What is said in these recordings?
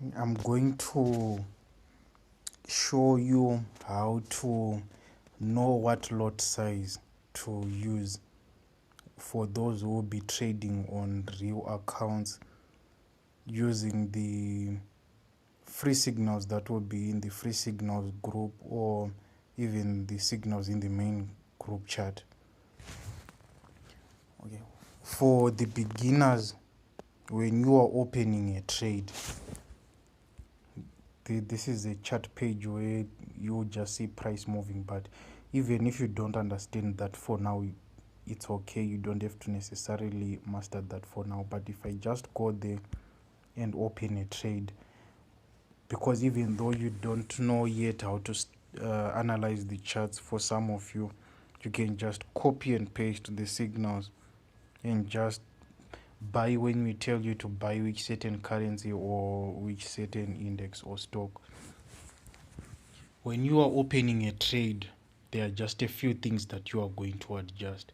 I'm going to show you how to know what lot size to use for those who will be trading on real accounts using the free signals that will be in the free signals group or even the signals in the main group chat. Okay. For the beginners, when you are opening a trade, this is a chart page where you just see price moving, but even if you don't understand that for now, it's okay. You don't have to necessarily master that for now. But if I just go there and open a trade, because even though you don't know yet how to analyze the charts, for some of you, you can just copy and paste the signals and just buy when we tell you to buy which certain currency or which certain index or stock. When you are opening a trade, there are just a few things that you are going to adjust.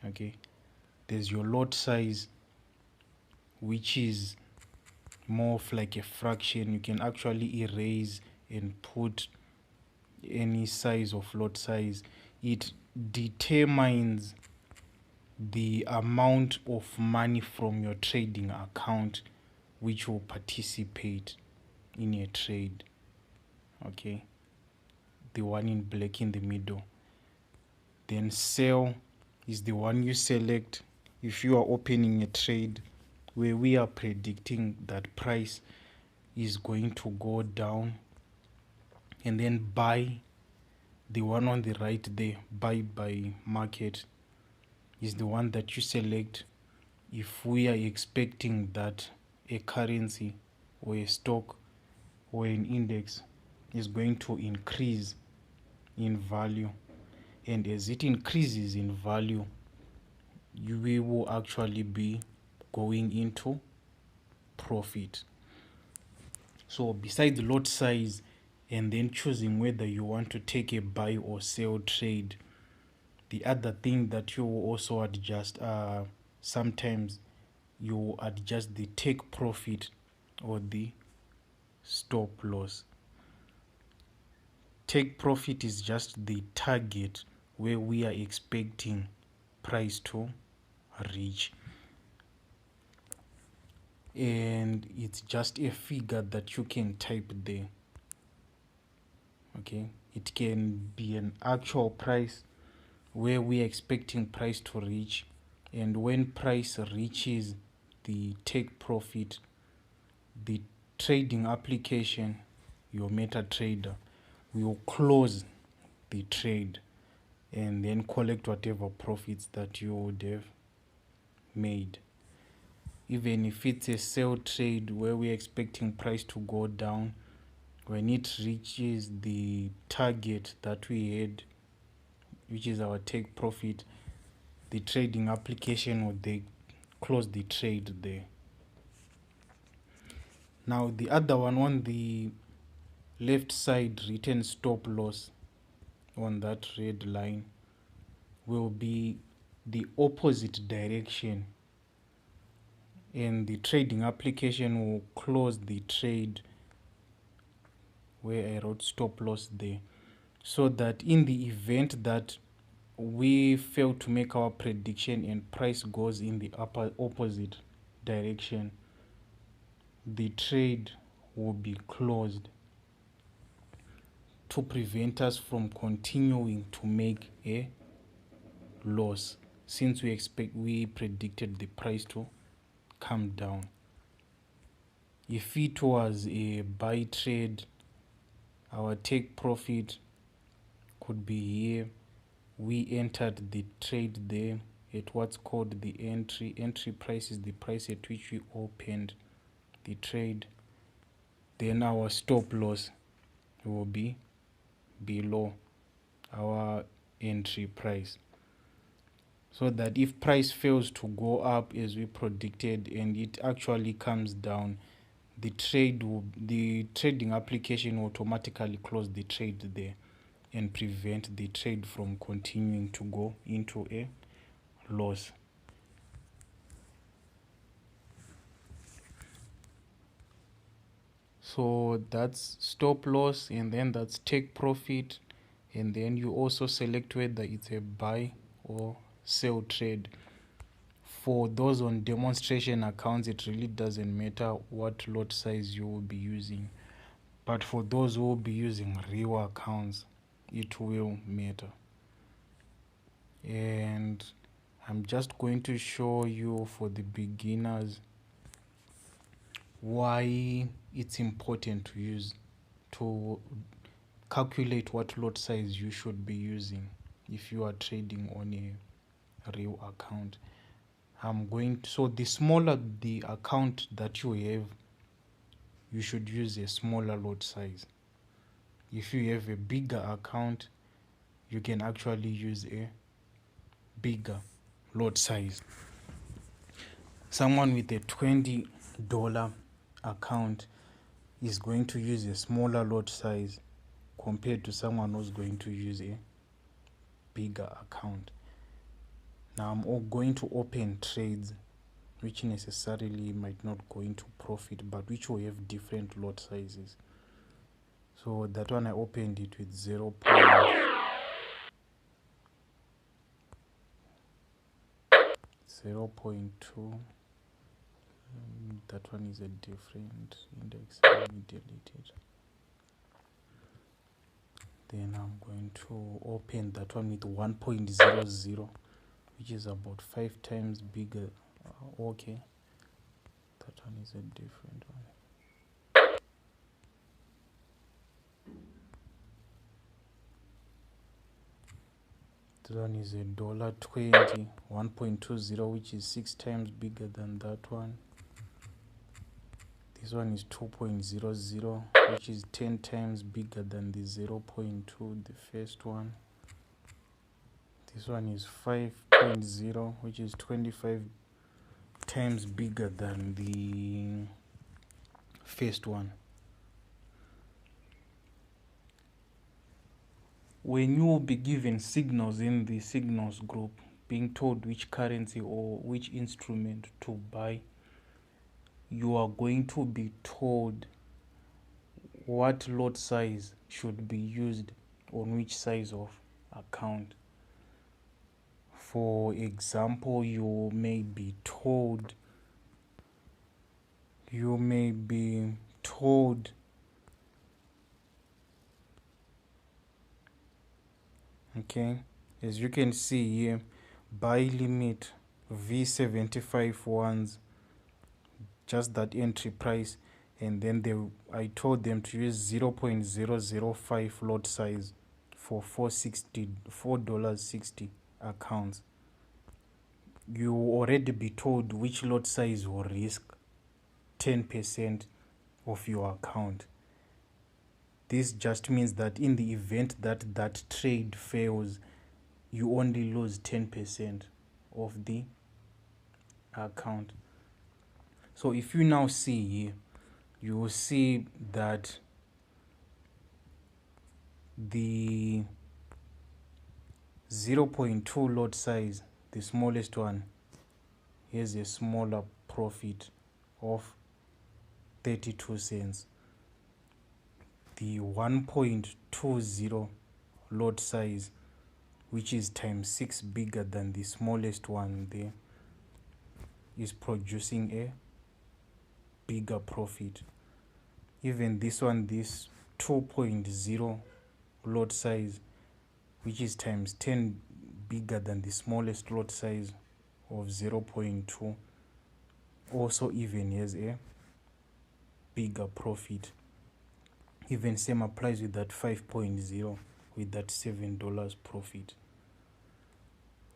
Okay, there's your lot size, which is more of like a fraction. You can actually erase and put any size of lot size. It determines the amount of money from your trading account which will participate in a trade. Okay, the one in black in the middle. Then sell is the one you select if you are opening a trade where we are predicting that price is going to go down. And then buy, the one on the right there, buy by market, is the one that you select if we are expecting that a currency or a stock or an index is going to increase in value, and as it increases in value, we will actually be going into profit. So besides the lot size and then choosing whether you want to take a buy or sell trade, the other thing that you will also adjust, sometimes you adjust the take profit or the stop loss. Take profit is just the target where we are expecting price to reach, and it's just a figure that you can type there. Okay, it can be an actual price where we are expecting price to reach, and when price reaches the take profit, the trading application, your MetaTrader, will close the trade and then collect whatever profits that you would have made. Even if it's a sell trade where we're expecting price to go down, when it reaches the target that we had, which is our take profit, the trading application would they close the trade there. Now the other one on the left side, written stop loss on that red line, will be the opposite direction, and the trading application will close the trade where I wrote stop loss there, so that in the event that we fail to make our prediction and price goes in the opposite direction, the trade will be closed to prevent us from continuing to make a loss, since we predicted the price to come down. If it was a buy trade, our take profit could be here. We entered the trade there at what's called the entry. Entry price is the price at which we opened the trade. Then our stop loss will be below our entry price, so that if price fails to go up as we predicted and it actually comes down, the trading application will automatically close the trade there and prevent the trade from continuing to go into a loss. So that's stop loss, and then that's take profit, and then you also select whether it's a buy or sell trade. For those on demonstration accounts, it really doesn't matter what lot size you will be using, but for those who will be using real accounts, it will matter. And I'm just going to show you, for the beginners, why it's important to calculate what lot size you should be using if you are trading on a real account. So the smaller the account that you have, you should use a smaller lot size. If you have a bigger account, you can actually use a bigger lot size. Someone with a $20 account is going to use a smaller lot size compared to someone who's going to use a bigger account. Now I'm going to open trades which necessarily might not go into profit, but which will have different lot sizes. So that one I opened it with 0.2. That one is a different index. Let me delete it. Then I'm going to open that one with 1.00, which is about 5 times bigger. Okay, that one is a different one. That one is $1.20, 1.20, which is 6 times bigger than that one. This one is 2.00, which is 10 times bigger than the 0.2, the first one. This one is 5.0, which is 25 times bigger than the first one. When you will be given signals in the signals group, being told which currency or which instrument to buy, you are going to be told what lot size should be used on which size of account. For example, you may be told okay, as you can see here, buy limit V75 ones, just that entry price, and then I told them to use 0.005 lot size for $4.60 accounts. You already be told which lot size will risk 10% of your account. This just means that in the event that that trade fails, you only lose 10% of the account. So if you now see here, you will see that the 0.2 lot size, the smallest one, has a smaller profit of 32 cents. The 1.20 lot size, which is times 6 bigger than the smallest one there, is producing a bigger profit. Even this one, this 2.0 lot size, which is times 10 bigger than the smallest lot size of 0.2, also even has a bigger profit. Even same applies with that 5.0, with that $7 profit.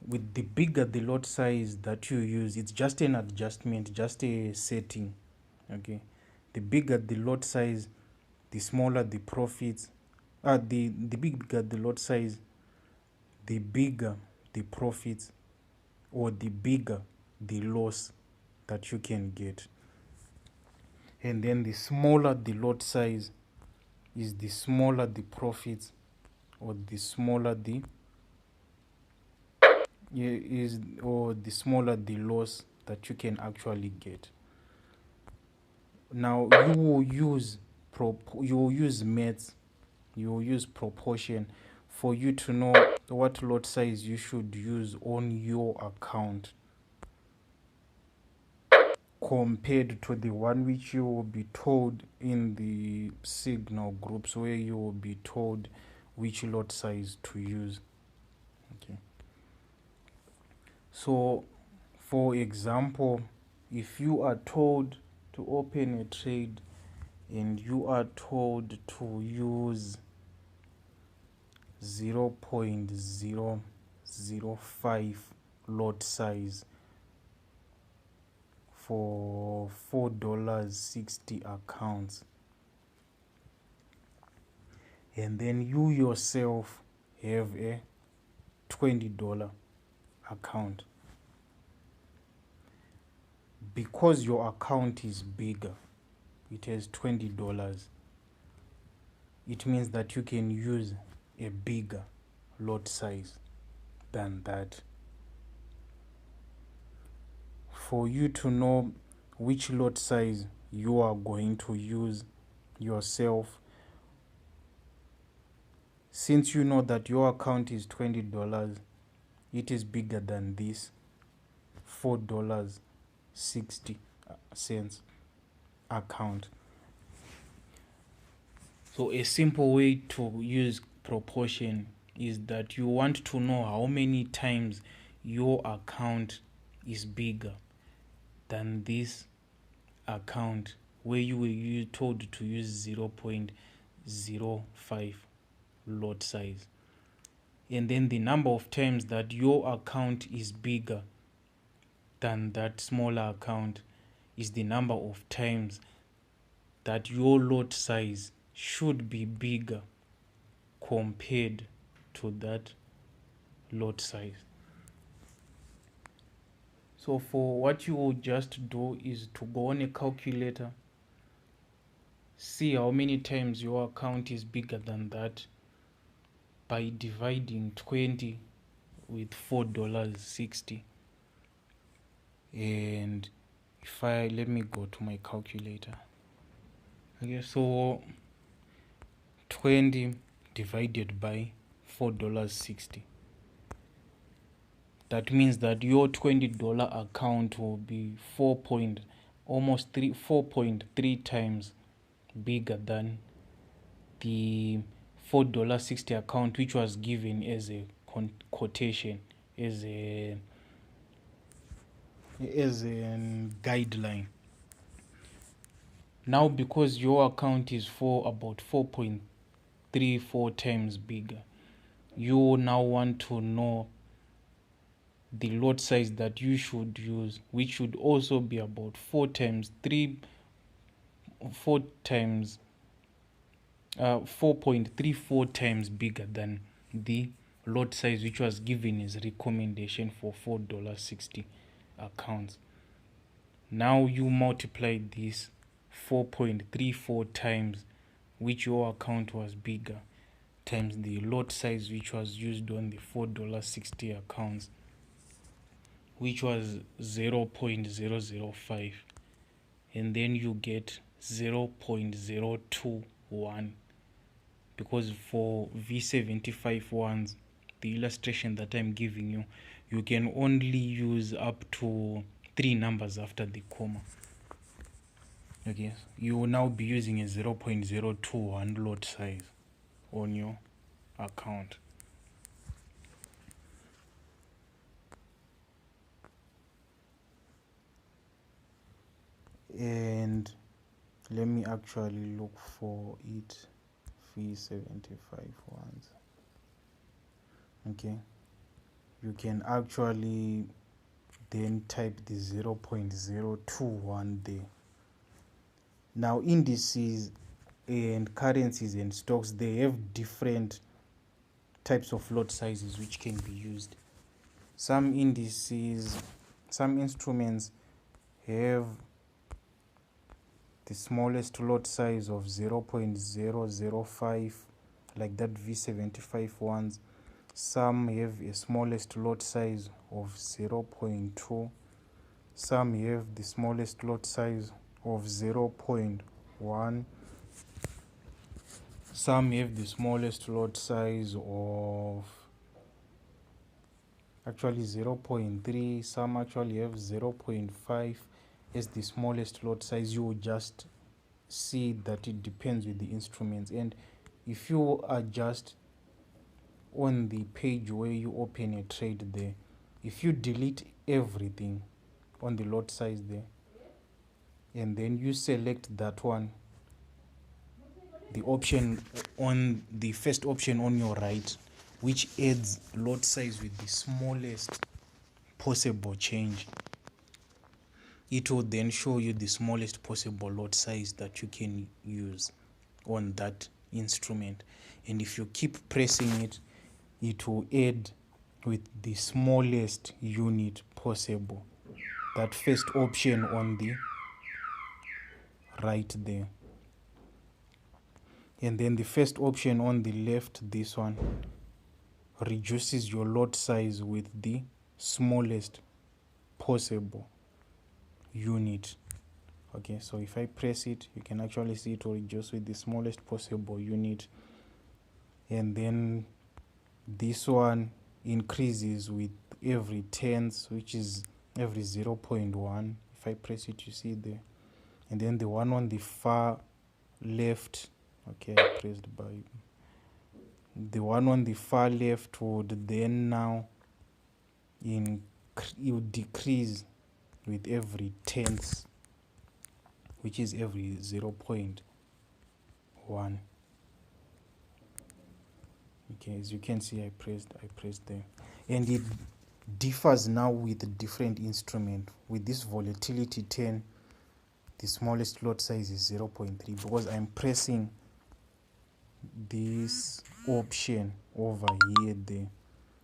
With the bigger the lot size that you use, it's just an adjustment, just a setting. Okay, the bigger the lot size, the smaller the profits. The bigger the lot size, the bigger the profits, or the bigger the loss that you can get. And then the smaller the lot size is, the smaller the profits, or the smaller the smaller the loss that you can actually get. Now you will use you will use maths, you will use proportion for you to know what lot size you should use on your account compared to the one which you will be told in the signal groups, where you will be told which lot size to use. Okay, so for example, if you are told to open a trade and you are told to use 0.005 lot size for $4.60 accounts, and then you yourself have a $20 account, because your account is bigger, it has $20, it means that you can use a bigger lot size than that. For you to know which lot size you are going to use yourself, since you know that your account is $20, it is bigger than this $4.60 account. So a simple way to use proportion is that you want to know how many times your account is bigger than this account where you were told to use 0.05 lot size, and then the number of times that your account is bigger than that smaller account is the number of times that your lot size should be bigger compared to that lot size. So for what you will just do is to go on a calculator, see how many times your account is bigger than that by dividing 20 with $4.60. And let me go to my calculator. Okay, so 20 divided by $4.60. That means that your $20 account will be 4.3 times bigger than the $4.60 account, which was given as a quotation, as a guideline. Now, because your account is for about 4.34 times bigger, you now want to know the lot size that you should use, which should also be about 4.34 times bigger than the lot size which was given as recommendation for $4.60 accounts. Now you multiply this 4.34 times which your account was bigger times the lot size which was used on the $4.60 accounts, which was 0.005, and then you get 0.021, because for V75 ones, the illustration that I'm giving you, you can only use up to 3 numbers after the comma. Okay, you will now be using a 0.021 lot size on your account. And let me actually look for it, V75 ones. Okay, you can actually then type the 0.021 there. Now indices and currencies and stocks, they have different types of lot sizes which can be used. Some indices, some instruments have the smallest lot size of 0.005, like that V75 ones. Some have a smallest lot size of 0.2. Some have the smallest lot size of 0.1. some have the smallest lot size of actually 0.3, some actually have 0.5 as the smallest lot size. You will just see that it depends with the instruments. And if you are just on the page where you open a trade there, if you delete everything on the lot size there and then you select that one, the option on the first option on your right, which adds lot size with the smallest possible change, it will then show you the smallest possible lot size that you can use on that instrument. And if you keep pressing it, it will add with the smallest unit possible, that first option on the right there. And then the first option on the left, this one, reduces your lot size with the smallest possible unit. Okay, so if I press it, you can actually see it will reduce with the smallest possible unit. And then this one increases with every tenth, which is every 0.1. If I press it, you see there. And then the one on the far left, okay, I pressed by, the one on the far left would then now it would decrease with every tenth, which is every 0.1. Okay, as you can see, I pressed there, and it differs now with different instrument. With this volatility 10, the smallest lot size is 0.3 because I'm pressing this option over here there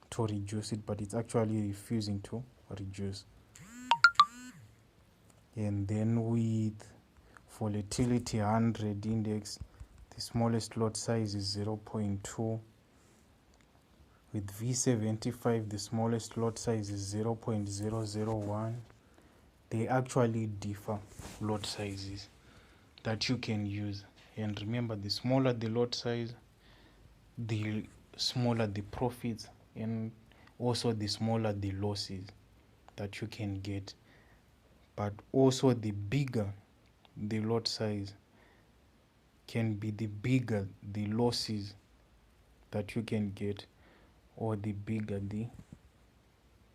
to reduce it, but it's actually refusing to reduce. And then with volatility 100 index, the smallest lot size is 0.2. With V75, the smallest lot size is 0.001. They actually differ lot sizes that you can use. And remember, the smaller the lot size, the smaller the profits, and also the smaller the losses that you can get. But also the bigger the lot size can be, the bigger the losses that you can get, or the bigger the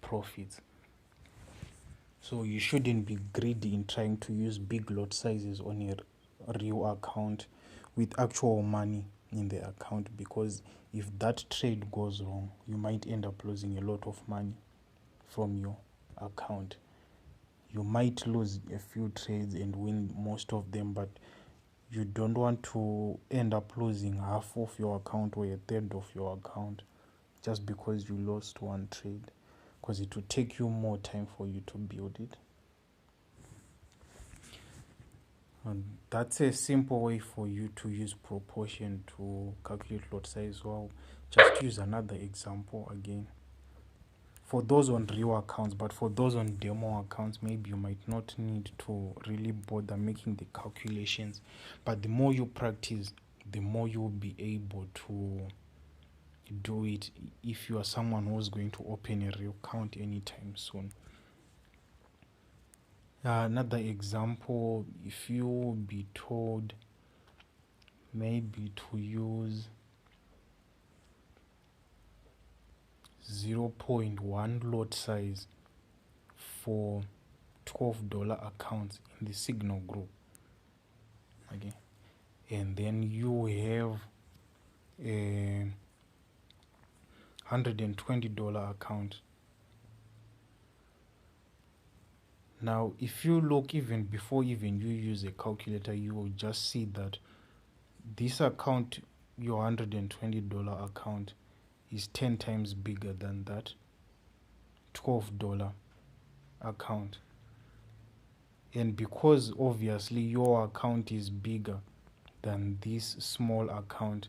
profits. So you shouldn't be greedy in trying to use big lot sizes on your real account with actual money in the account, because if that trade goes wrong, you might end up losing a lot of money from your account. You might lose a few trades and win most of them, but you don't want to end up losing half of your account or a third of your account just because you lost one trade, because it will take you more time for you to build it. And that's a simple way for you to use proportion to calculate lot size. Well, just use another example again for those on real accounts, but for those on demo accounts, maybe you might not need to really bother making the calculations. But the more you practice, the more you will be able to do it if you are someone who's going to open a real account anytime soon. Another example, if you be told maybe to use 0.1 lot size for $12 accounts in the Signal group, okay, and then you have a $120 account. Now if you look, even before even you use a calculator, you will just see that this account, your $120 account, is 10 times bigger than that $12 account. And because obviously your account is bigger than this small account,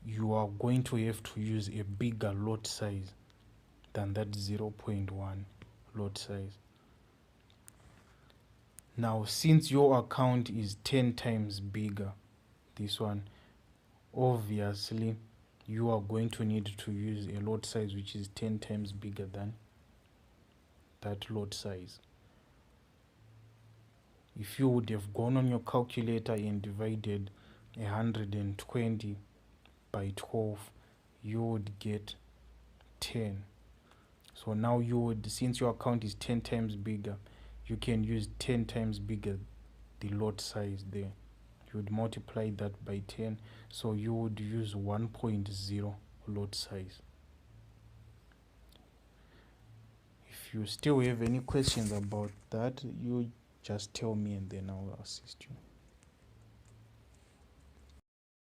you are going to have to use a bigger lot size than that 0.1 lot size. Now since your account is 10 times bigger, this one, obviously you are going to need to use a lot size which is 10 times bigger than that lot size. If you would have gone on your calculator and divided 120 by 12, you would get 10. So now you would, since your account is 10 times bigger, you can use 10 times bigger the lot size there. You would multiply that by 10, so you would use 1.0 lot size. If you still have any questions about that, you just tell me and then I'll assist you.